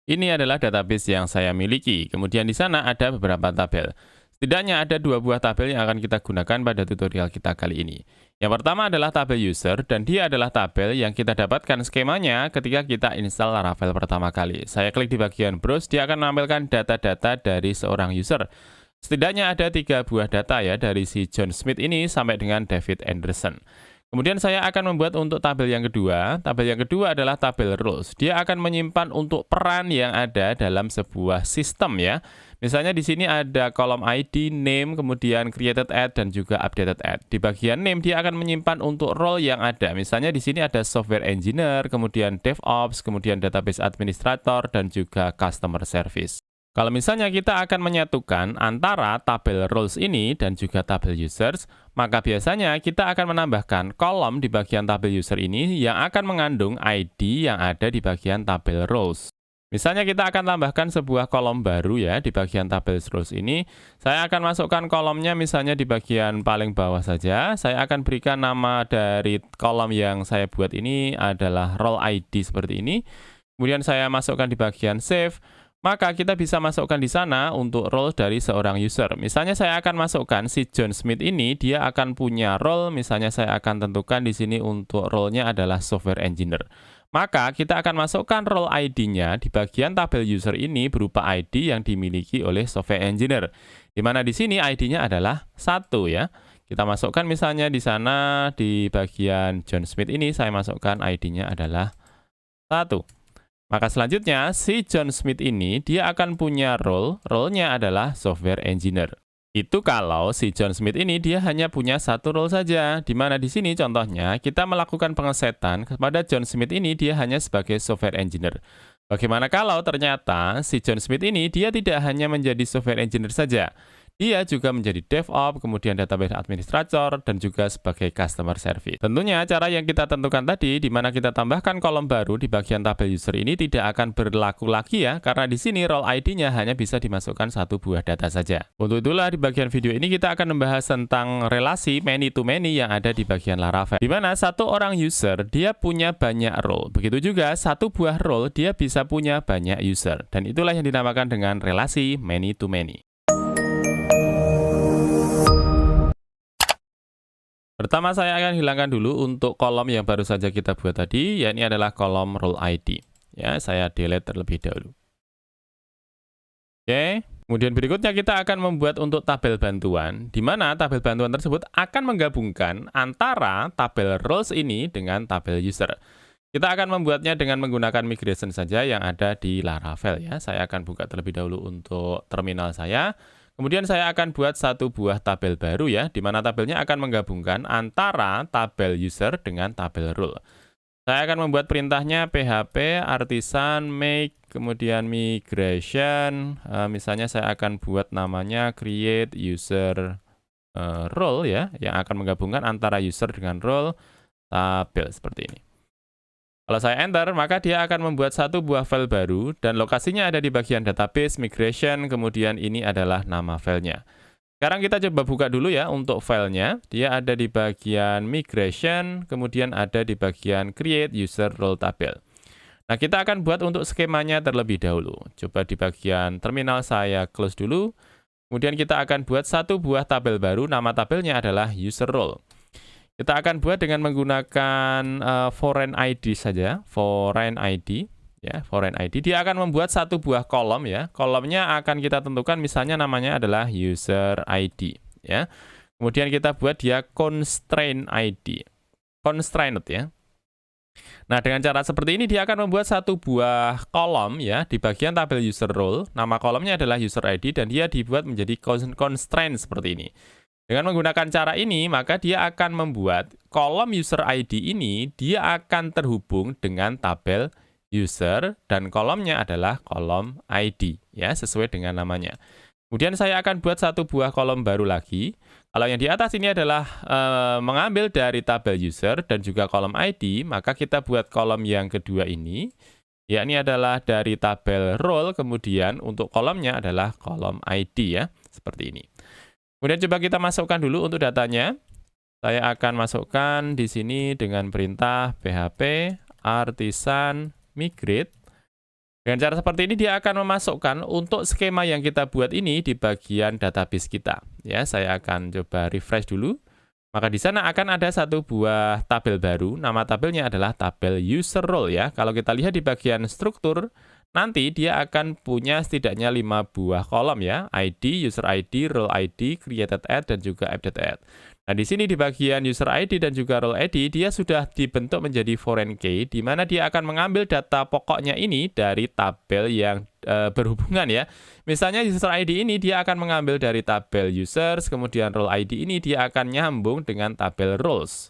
Ini adalah database yang saya miliki. Kemudian di sana ada beberapa tabel. Setidaknya ada dua buah tabel yang akan kita gunakan pada tutorial kita kali ini. Yang pertama adalah tabel user, dan dia adalah tabel yang kita dapatkan skemanya ketika kita install Laravel pertama kali. Saya klik di bagian browse, dia akan menampilkan data-data dari seorang user. Setidaknya ada tiga buah data ya, dari si John Smith ini sampai dengan David Anderson. Kemudian saya akan membuat untuk tabel yang kedua. Tabel yang kedua adalah tabel roles. Dia akan menyimpan untuk peran yang ada dalam sebuah sistem ya. Misalnya di sini ada kolom ID, name, kemudian created at, dan juga updated at. Di bagian name dia akan menyimpan untuk role yang ada. Misalnya di sini ada software engineer, kemudian DevOps, kemudian database administrator, dan juga customer service. Kalau misalnya kita akan menyatukan antara tabel roles ini dan juga tabel users, maka biasanya kita akan menambahkan kolom di bagian tabel user ini yang akan mengandung ID yang ada di bagian tabel roles. Misalnya kita akan tambahkan sebuah kolom baru ya di bagian tabel roles ini. Saya akan masukkan kolomnya misalnya di bagian paling bawah saja. Saya akan berikan nama dari kolom yang saya buat ini adalah role ID seperti ini. Kemudian saya masukkan di bagian save. Maka kita bisa masukkan di sana untuk role dari seorang user. Misalnya saya akan masukkan si John Smith ini, dia akan punya role, misalnya saya akan tentukan di sini untuk role-nya adalah software engineer. Maka kita akan masukkan role ID-nya di bagian tabel user ini berupa ID yang dimiliki oleh software engineer. Di mana di sini ID-nya adalah 1 ya. Kita masukkan misalnya di sana di bagian John Smith ini saya masukkan ID-nya adalah 1. Maka selanjutnya, si John Smith ini, dia akan punya role-nya adalah software engineer. Itu kalau si John Smith ini, dia hanya punya satu role saja. Di mana di sini contohnya, kita melakukan pengesetan kepada John Smith ini, dia hanya sebagai software engineer. Bagaimana kalau ternyata si John Smith ini, dia tidak hanya menjadi software engineer saja. Dia juga menjadi DevOps, kemudian database administrator, dan juga sebagai customer service. Tentunya cara yang kita tentukan tadi, di mana kita tambahkan kolom baru di bagian tabel user ini tidak akan berlaku lagi ya, karena di sini role ID-nya hanya bisa dimasukkan satu buah data saja. Untuk itulah di bagian video ini kita akan membahas tentang relasi many to many yang ada di bagian Laravel. Di mana satu orang user, dia punya banyak role. Begitu juga satu buah role, dia bisa punya banyak user. Dan itulah yang dinamakan dengan relasi many to many. Pertama saya akan hilangkan dulu untuk kolom yang baru saja kita buat tadi, ya ini adalah kolom role ID. Ya, saya delete terlebih dahulu. Oke, kemudian berikutnya kita akan membuat untuk tabel bantuan, di mana tabel bantuan tersebut akan menggabungkan antara tabel roles ini dengan tabel user. Kita akan membuatnya dengan menggunakan migration saja yang ada di Laravel ya. Saya akan buka terlebih dahulu untuk terminal saya. Kemudian saya akan buat satu buah tabel baru ya, di mana tabelnya akan menggabungkan antara tabel user dengan tabel role. Saya akan membuat perintahnya php artisan make, kemudian migration. Misalnya saya akan buat namanya create user role ya, yang akan menggabungkan antara user dengan role tabel seperti ini. Kalau saya enter, maka dia akan membuat satu buah file baru, dan lokasinya ada di bagian database, migration, kemudian ini adalah nama filenya. Sekarang kita coba buka dulu ya untuk filenya. Dia ada di bagian migration, kemudian ada di bagian create user role tabel. Nah, kita akan buat untuk skemanya terlebih dahulu. Coba di bagian terminal saya close dulu. Kemudian kita akan buat satu buah tabel baru, nama tabelnya adalah user role. Kita akan buat dengan menggunakan foreign ID saja, foreign ID. Ya, foreign ID. Dia akan membuat satu buah kolom ya. Kolomnya akan kita tentukan misalnya namanya adalah user ID. Ya. Kemudian kita buat dia constraint ID. Constrained ya. Nah, dengan cara seperti ini dia akan membuat satu buah kolom ya di bagian tabel user role. Nama kolomnya adalah user ID dan dia dibuat menjadi constraint seperti ini. Dengan menggunakan cara ini, maka dia akan membuat kolom user ID ini, dia akan terhubung dengan tabel user, dan kolomnya adalah kolom ID, ya, sesuai dengan namanya. Kemudian saya akan buat satu buah kolom baru lagi. Kalau yang di atas ini adalah mengambil dari tabel user dan juga kolom ID, maka kita buat kolom yang kedua ini, yakni adalah dari tabel role, kemudian untuk kolomnya adalah kolom ID, ya, seperti ini. Kemudian coba kita masukkan dulu untuk datanya. Saya akan masukkan di sini dengan perintah php artisan migrate. Dengan cara seperti ini dia akan memasukkan untuk skema yang kita buat ini di bagian database kita. Ya, saya akan coba refresh dulu. Maka di sana akan ada satu buah tabel baru. Nama tabelnya adalah tabel user role ya. Kalau kita lihat di bagian struktur, nanti dia akan punya setidaknya 5 buah kolom ya. ID, user ID, role ID, created add, dan juga update add. Nah, di sini di bagian user ID dan juga role ID, dia sudah dibentuk menjadi foreign key, di mana dia akan mengambil data pokoknya ini dari tabel yang berhubungan ya. Misalnya user ID ini dia akan mengambil dari tabel users, kemudian role ID ini dia akan nyambung dengan tabel roles.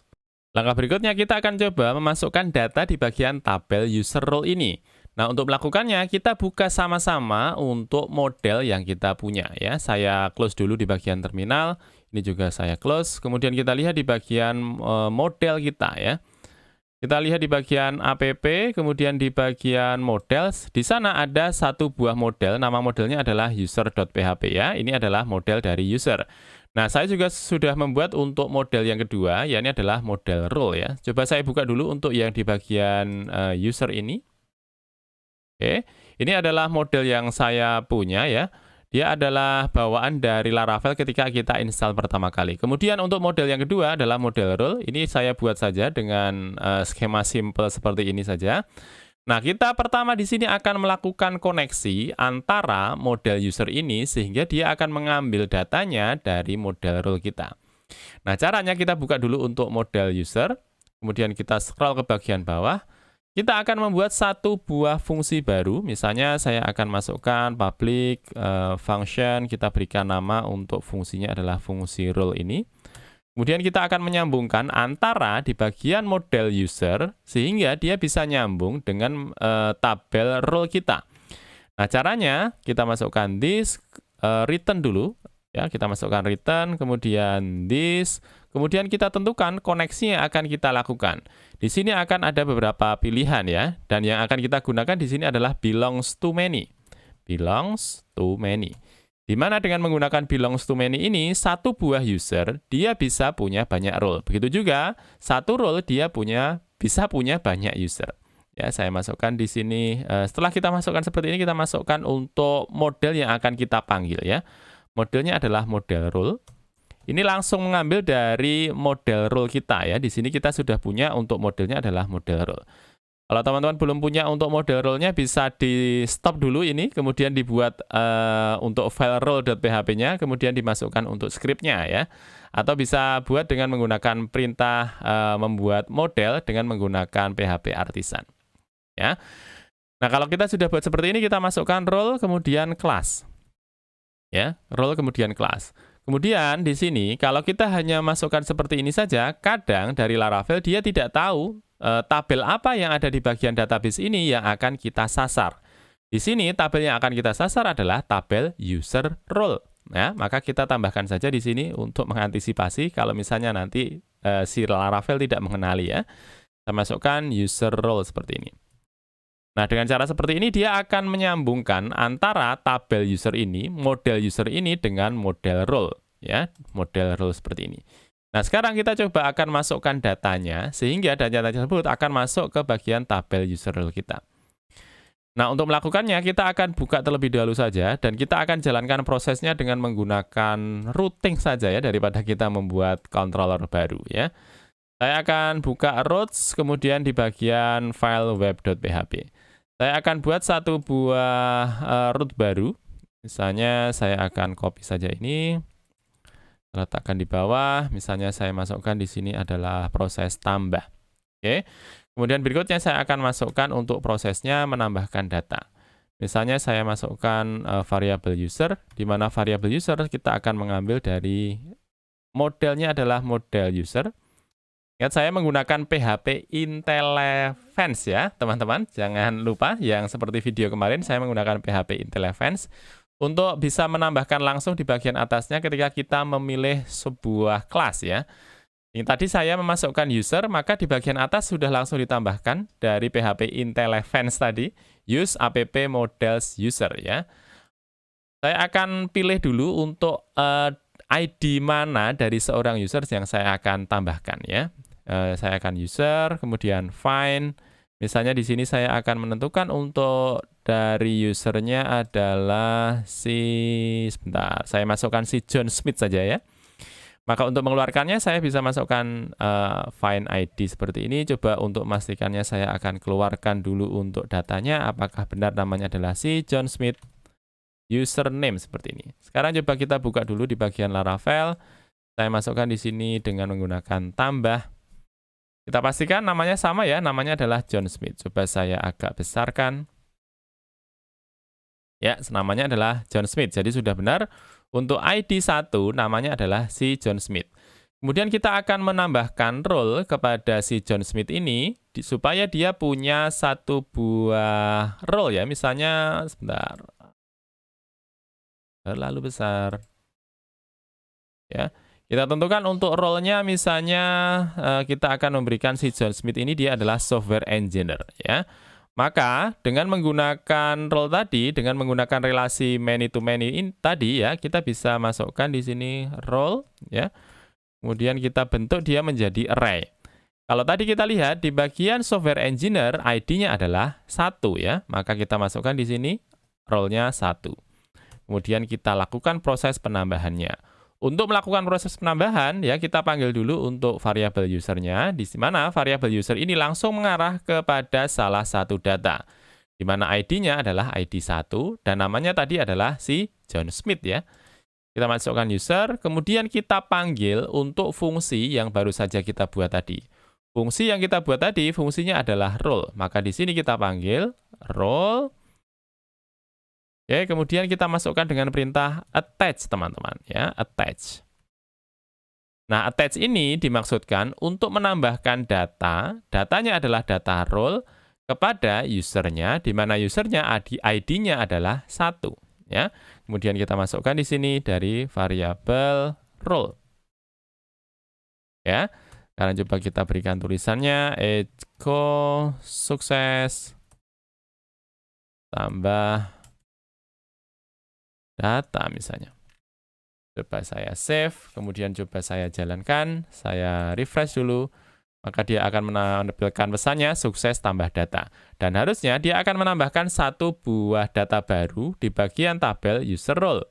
Langkah berikutnya kita akan coba memasukkan data di bagian tabel user role ini. Nah, untuk melakukannya kita buka sama-sama untuk model yang kita punya ya. Saya close dulu di bagian terminal. Ini juga saya close. Kemudian kita lihat di bagian model kita ya. Kita lihat di bagian app, kemudian di bagian models. Di sana ada satu buah model, nama modelnya adalah user.php ya. Ini adalah model dari user. Nah, saya juga sudah membuat untuk model yang kedua, yakni adalah model role ya. Coba saya buka dulu untuk yang di bagian user ini. Oke, ini adalah model yang saya punya ya. Dia adalah bawaan dari Laravel ketika kita install pertama kali. Kemudian untuk model yang kedua adalah model role. Ini saya buat saja dengan skema simple seperti ini saja. Nah, kita pertama di sini akan melakukan koneksi antara model user ini sehingga dia akan mengambil datanya dari model role kita. Nah, caranya kita buka dulu untuk model user, kemudian kita scroll ke bagian bawah. Kita akan membuat satu buah fungsi baru, misalnya saya akan masukkan public function, kita berikan nama untuk fungsinya adalah fungsi role ini. Kemudian kita akan menyambungkan antara di bagian model user, sehingga dia bisa nyambung dengan tabel role kita. Nah, caranya kita masukkan this, return dulu, ya kita masukkan return, kemudian this, kemudian kita tentukan koneksi yang akan kita lakukan. Di sini akan ada beberapa pilihan ya, dan yang akan kita gunakan di sini adalah belongs to many. Belongs to many. Di mana dengan menggunakan belongs to many ini, satu buah user dia bisa punya banyak role. Begitu juga satu role dia bisa punya banyak user. Ya, saya masukkan di sini. Setelah kita masukkan seperti ini, kita masukkan untuk model yang akan kita panggil ya. Modelnya adalah model role. Ini langsung mengambil dari model role kita ya. Di sini kita sudah punya untuk modelnya adalah model role. Kalau teman-teman belum punya untuk model role-nya bisa di stop dulu ini, kemudian dibuat untuk file role.php-nya, kemudian dimasukkan untuk script-nya ya. Atau bisa buat dengan menggunakan perintah membuat model dengan menggunakan PHP Artisan. Ya. Nah, kalau kita sudah buat seperti ini, kita masukkan role kemudian class. Ya, role kemudian class. Kemudian di sini kalau kita hanya masukkan seperti ini saja, kadang dari Laravel dia tidak tahu tabel apa yang ada di bagian database ini yang akan kita sasar. Di sini tabel yang akan kita sasar adalah tabel user role. Ya, maka kita tambahkan saja di sini untuk mengantisipasi kalau misalnya nanti si Laravel tidak mengenali ya. Kita masukkan user role seperti ini. Nah, dengan cara seperti ini dia akan menyambungkan antara tabel user ini, model user ini dengan model role ya, model role seperti ini. Nah, sekarang kita coba akan masukkan datanya sehingga data tersebut akan masuk ke bagian tabel user role kita. Nah, untuk melakukannya kita akan buka terlebih dahulu saja dan kita akan jalankan prosesnya dengan menggunakan routing saja ya daripada kita membuat controller baru ya. Saya akan buka routes kemudian di bagian file web.php. Saya akan buat satu buah root baru. Misalnya saya akan copy saja ini. Letakkan di bawah. Misalnya saya masukkan di sini adalah proses tambah. Oke. Kemudian berikutnya saya akan masukkan untuk prosesnya menambahkan data. Misalnya saya masukkan variabel user, di mana variabel user kita akan mengambil dari modelnya adalah model user. Ingat saya menggunakan PHP IntelliFans ya, teman-teman. Jangan lupa yang seperti video kemarin saya menggunakan PHP IntelliFans untuk bisa menambahkan langsung di bagian atasnya ketika kita memilih sebuah kelas ya. Ini tadi saya memasukkan user, maka di bagian atas sudah langsung ditambahkan dari PHP IntelliFans tadi, use app models user ya. Saya akan pilih dulu untuk ID mana dari seorang user yang saya akan tambahkan ya. Saya akan user, kemudian find, Misalnya di sini saya akan menentukan untuk dari usernya adalah sebentar, saya masukkan si John Smith saja ya. Maka untuk mengeluarkannya saya bisa masukkan find ID seperti ini. Coba untuk memastikannya saya akan keluarkan dulu untuk datanya apakah benar namanya adalah si John Smith. Username seperti ini. Sekarang coba kita buka dulu di bagian Laravel. Saya masukkan di sini dengan menggunakan tambah. Kita pastikan namanya sama ya, namanya adalah John Smith. Coba saya agak besarkan. Ya, namanya adalah John Smith. Jadi sudah benar. Untuk ID 1 namanya adalah si John Smith. Kemudian kita akan menambahkan role kepada si John Smith ini supaya dia punya satu buah role ya. Misalnya sebentar. Terlalu besar. Ya. Kita tentukan untuk role-nya misalnya kita akan memberikan si John Smith ini dia adalah software engineer ya. Maka dengan menggunakan role tadi, dengan menggunakan relasi many to many tadi ya, kita bisa masukkan di sini role ya. Kemudian kita bentuk dia menjadi array. Kalau tadi kita lihat di bagian software engineer ID-nya adalah 1 ya, maka kita masukkan di sini role-nya 1. Kemudian kita lakukan proses penambahannya. Untuk melakukan proses penambahan, ya kita panggil dulu untuk variabel usernya, di mana variabel user ini langsung mengarah kepada salah satu data, di mana ID-nya adalah ID 1, dan namanya tadi adalah si John Smith ya. Kita masukkan user, kemudian kita panggil untuk fungsi yang baru saja kita buat tadi. Fungsi yang kita buat tadi, fungsinya adalah role, maka di sini kita panggil role. Oke, kemudian kita masukkan dengan perintah attach, teman-teman, ya, attach. Nah, attach ini dimaksudkan untuk menambahkan data, datanya adalah data role kepada usernya, di mana usernya ID-nya adalah 1, ya. Kemudian kita masukkan di sini dari variabel role. Ya. Sekarang coba kita berikan tulisannya echo sukses tambah data misalnya. Coba saya save, kemudian coba saya jalankan, saya refresh dulu, maka dia akan menampilkan pesannya sukses tambah data. Dan harusnya dia akan menambahkan satu buah data baru di bagian tabel user role.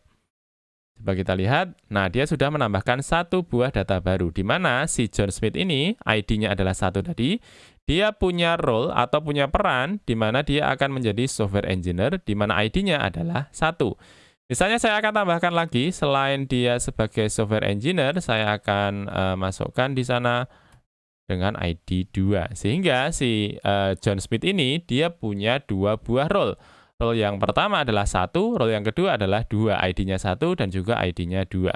Coba kita lihat, nah dia sudah menambahkan satu buah data baru, di mana si John Smith ini, ID-nya adalah 1 tadi, dia punya role atau punya peran, di mana dia akan menjadi software engineer, di mana ID-nya adalah 1. Misalnya saya akan tambahkan lagi, selain dia sebagai software engineer, saya akan masukkan di sana dengan ID 2. Sehingga si John Smith ini, dia punya 2 buah role. Role yang pertama adalah 1, role yang kedua adalah 2. ID-nya 1 dan juga ID-nya 2.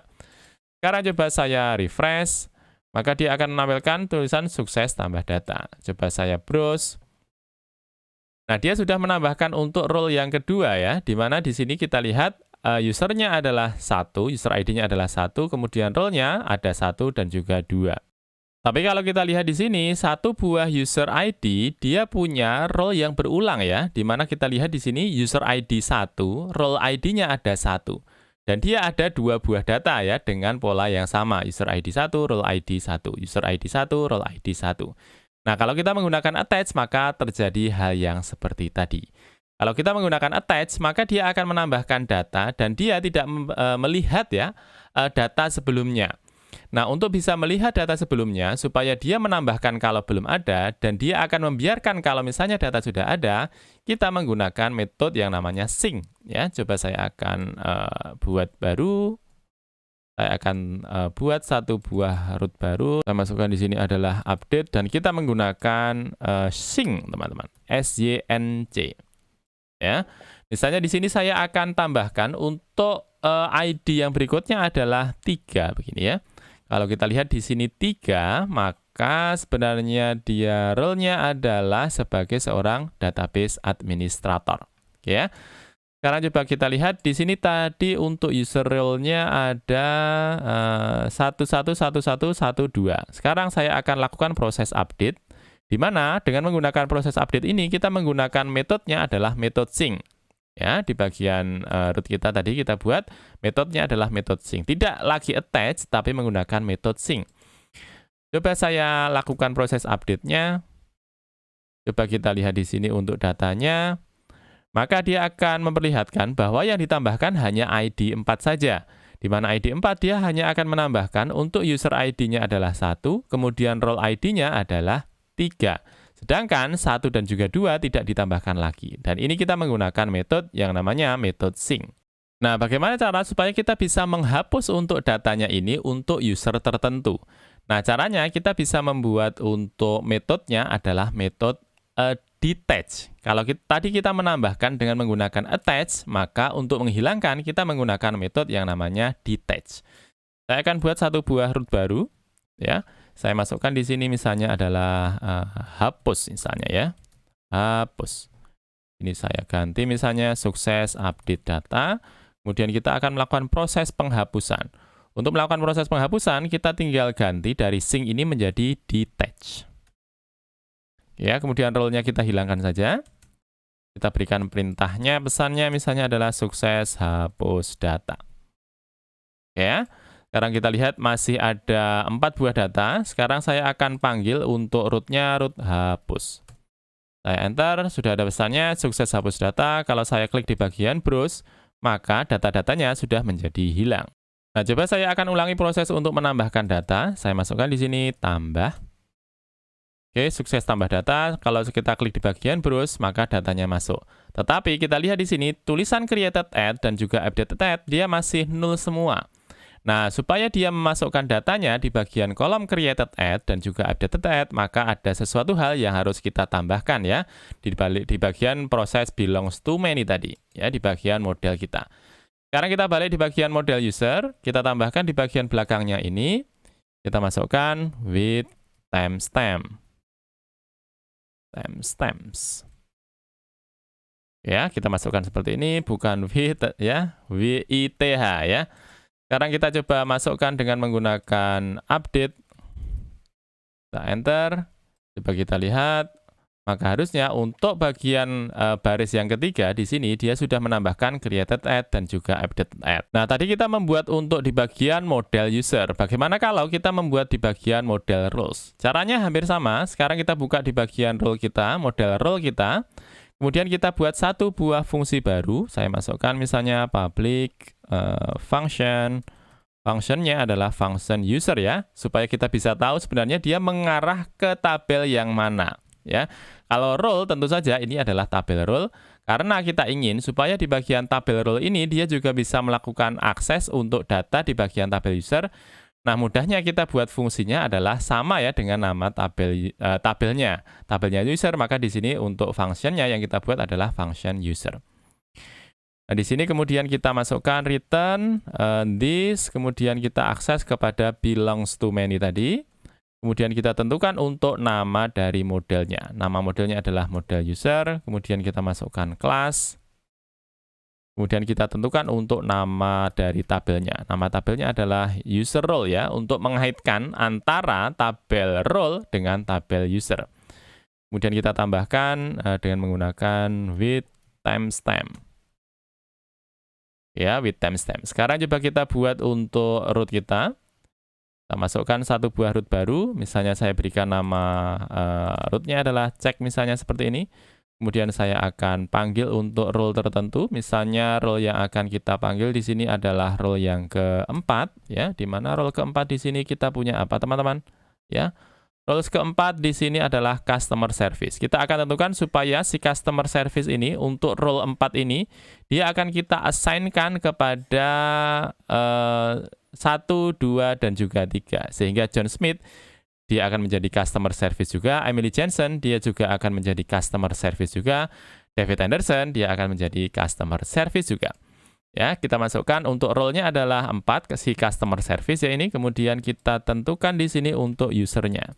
Sekarang coba saya refresh, maka dia akan menampilkan tulisan sukses tambah data. Coba saya browse. Nah, dia sudah menambahkan untuk role yang kedua ya, di mana di sini kita lihat usernya adalah 1, user ID-nya adalah 1, kemudian role-nya ada 1 dan juga 2. Tapi kalau kita lihat di sini, satu buah user ID, dia punya role yang berulang ya, di mana kita lihat di sini user ID 1, role ID-nya ada 1. Dan dia ada 2 buah data ya, dengan pola yang sama, user ID 1, role ID 1, user ID 1, role ID 1. Nah, kalau kita menggunakan attach, maka terjadi hal yang seperti tadi. Kalau kita menggunakan attach, maka dia akan menambahkan data dan dia tidak melihat ya data sebelumnya. Nah, untuk bisa melihat data sebelumnya, supaya dia menambahkan kalau belum ada, dan dia akan membiarkan kalau misalnya data sudah ada, kita menggunakan metode yang namanya sync. Ya, coba saya akan buat baru. Saya akan buat satu buah root baru. Saya masukkan di sini adalah update, dan kita menggunakan sync, teman-teman. SYNC. Ya, misalnya di sini saya akan tambahkan untuk ID yang berikutnya adalah 3 begini ya. Kalau kita lihat di sini 3, maka sebenarnya dia role-nya adalah sebagai seorang database administrator. Oke ya. Sekarang coba kita lihat di sini tadi untuk user role-nya ada 111112. Sekarang saya akan lakukan proses update. Di mana dengan menggunakan proses update ini kita menggunakan metodenya adalah metode sync. Ya, di bagian root kita tadi kita buat metodenya adalah metode sync. Tidak lagi attach tapi menggunakan metode sync. Coba saya lakukan proses update-nya. Coba kita lihat di sini untuk datanya. Maka dia akan memperlihatkan bahwa yang ditambahkan hanya ID 4 saja. Di mana ID 4 dia hanya akan menambahkan untuk user ID-nya adalah 1, kemudian role ID-nya adalah 3. Sedangkan 1 dan juga 2 tidak ditambahkan lagi. Dan ini kita menggunakan metode yang namanya metode sync. Nah, bagaimana cara supaya kita bisa menghapus untuk datanya ini untuk user tertentu? Nah, caranya kita bisa membuat untuk metodenya adalah metode detach. Kalau tadi kita menambahkan dengan menggunakan attach, maka untuk menghilangkan kita menggunakan metode yang namanya detach. Saya akan buat satu buah root baru, ya. Saya masukkan di sini misalnya adalah hapus misalnya ya. Hapus. Ini saya ganti misalnya sukses update data. Kemudian kita akan melakukan proses penghapusan. Untuk melakukan proses penghapusan, kita tinggal ganti dari sync ini menjadi detach. Ya, kemudian role-nya kita hilangkan saja. Kita berikan perintahnya, pesannya misalnya adalah sukses hapus data. Ya, sekarang kita lihat masih ada 4 buah data. Sekarang saya akan panggil untuk root-nya root hapus. Saya enter, sudah ada pesannya sukses hapus data. Kalau saya klik di bagian browse, maka data-datanya sudah menjadi hilang. Nah, coba saya akan ulangi proses untuk menambahkan data. Saya masukkan di sini tambah. Oke, sukses tambah data. Kalau kita klik di bagian browse, maka datanya masuk. Tetapi kita lihat di sini, tulisan created add dan juga updated add, dia masih 0 semua. Nah, supaya dia memasukkan datanya di bagian kolom created add dan juga updated add, maka ada sesuatu hal yang harus kita tambahkan ya, di bagian proses belongs to many tadi, ya, di bagian model kita. Sekarang kita balik di bagian model user, kita tambahkan di bagian belakangnya ini, kita masukkan with timestamp. Timestamps. Ya, kita masukkan seperti ini, bukan with ya, WITH ya. Sekarang kita coba masukkan dengan menggunakan update. Kita enter, coba kita lihat. Maka harusnya untuk bagian baris yang ketiga di sini dia sudah menambahkan created add dan juga updated add. Nah, tadi kita membuat untuk di bagian model user. Bagaimana kalau kita membuat di bagian model roles? Caranya hampir sama. Sekarang kita buka di bagian role kita, model role kita. Kemudian kita buat satu buah fungsi baru. Saya masukkan misalnya public function. Functionnya adalah function user ya, supaya kita bisa tahu sebenarnya dia mengarah ke tabel yang mana. Ya, kalau role tentu saja ini adalah tabel role karena kita ingin supaya di bagian tabel role ini dia juga bisa melakukan akses untuk data di bagian tabel user. Nah, mudahnya kita buat fungsinya adalah sama ya dengan nama tabelnya user, maka di sini untuk functionnya yang kita buat adalah function user. Nah, di sini kemudian kita masukkan return this, kemudian kita akses kepada belongs to many tadi. Kemudian kita tentukan untuk nama dari modelnya. Nama modelnya adalah model user. Kemudian kita masukkan class. Kemudian kita tentukan untuk nama dari tabelnya. Nama tabelnya adalah user role ya, untuk mengaitkan antara tabel role dengan tabel user. Kemudian kita tambahkan dengan menggunakan with timestamp. Ya, with timestamp. Sekarang coba kita buat untuk root kita. Kita masukkan satu buah root baru, misalnya saya berikan nama rootnya adalah check misalnya seperti ini. Kemudian saya akan panggil untuk role tertentu, misalnya role yang akan kita panggil di sini adalah role yang keempat, ya, di mana role keempat di sini kita punya apa teman-teman? Ya, role keempat di sini adalah customer service. Kita akan tentukan supaya si customer service ini untuk role 4 ini dia akan kita assign-kan kepada 1, 2, dan juga 3. Sehingga John Smith, dia akan menjadi customer service juga. Emily Jensen, dia juga akan menjadi customer service juga. David Anderson, dia akan menjadi customer service juga. Ya, kita masukkan untuk role-nya adalah 4, si customer service ya ini. Kemudian kita tentukan di sini untuk user-nya.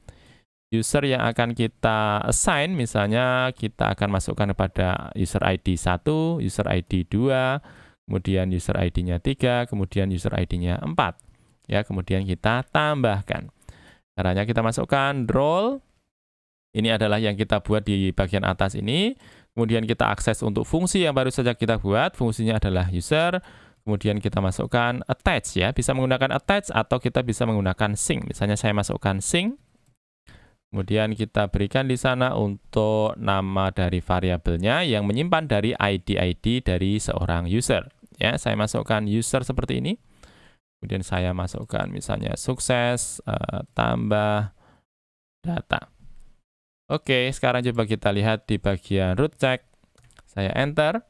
User yang akan kita assign, misalnya kita akan masukkan kepada user ID 1, user ID 2, kemudian user ID-nya 3, kemudian user ID-nya 4. Ya, kemudian kita tambahkan. Caranya kita masukkan role. Ini adalah yang kita buat di bagian atas ini. Kemudian kita akses untuk fungsi yang baru saja kita buat. Fungsinya adalah user. Kemudian kita masukkan attach ya. Bisa menggunakan attach atau kita bisa menggunakan sync. Misalnya saya masukkan sync. Kemudian kita berikan di sana untuk nama dari variabelnya yang menyimpan dari ID dari seorang user. Ya, saya masukkan user seperti ini. Kemudian saya masukkan misalnya sukses tambah data. Oke, sekarang coba kita lihat di bagian root check. Saya enter.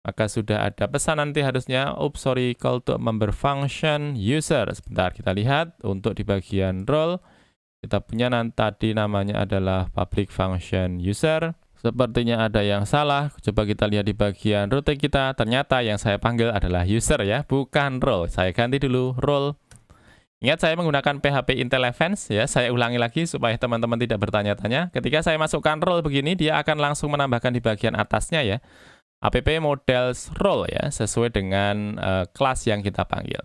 Maka sudah ada pesan nanti harusnya, oops sorry, call to member function user. Sebentar, kita lihat untuk di bagian role. Kita punya tadi namanya adalah public function user. Sepertinya ada yang salah. Coba kita lihat di bagian route kita. Ternyata yang saya panggil adalah user ya, bukan role. Saya ganti dulu role. Ingat saya menggunakan PHP Intel Advanced ya. Saya ulangi lagi supaya teman-teman tidak bertanya-tanya. Ketika saya masukkan role begini, dia akan langsung menambahkan di bagian atasnya ya. App models role ya, sesuai dengan kelas yang kita panggil.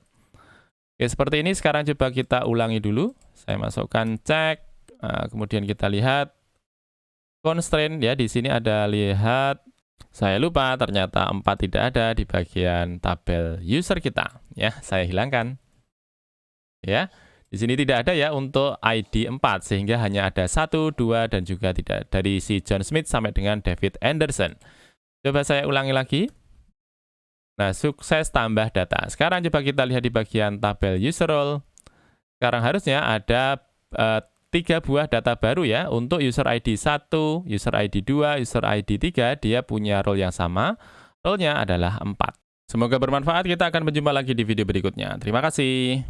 Oke, seperti ini. Sekarang coba kita ulangi dulu. Saya masukkan cek, kemudian kita lihat constraint ya. Di sini ada lihat, saya lupa ternyata 4 tidak ada di bagian tabel user kita. Ya, saya hilangkan. Ya, di sini tidak ada ya untuk ID 4 sehingga hanya ada 1, 2 dan juga tidak dari si John Smith sampai dengan David Anderson. Coba saya ulangi lagi. Nah, sukses tambah data. Sekarang coba kita lihat di bagian tabel user role. Sekarang harusnya ada 3 buah data baru ya. Untuk user ID 1, user ID 2, user ID 3, dia punya role yang sama. Role-nya adalah 4. Semoga bermanfaat. Kita akan berjumpa lagi di video berikutnya. Terima kasih.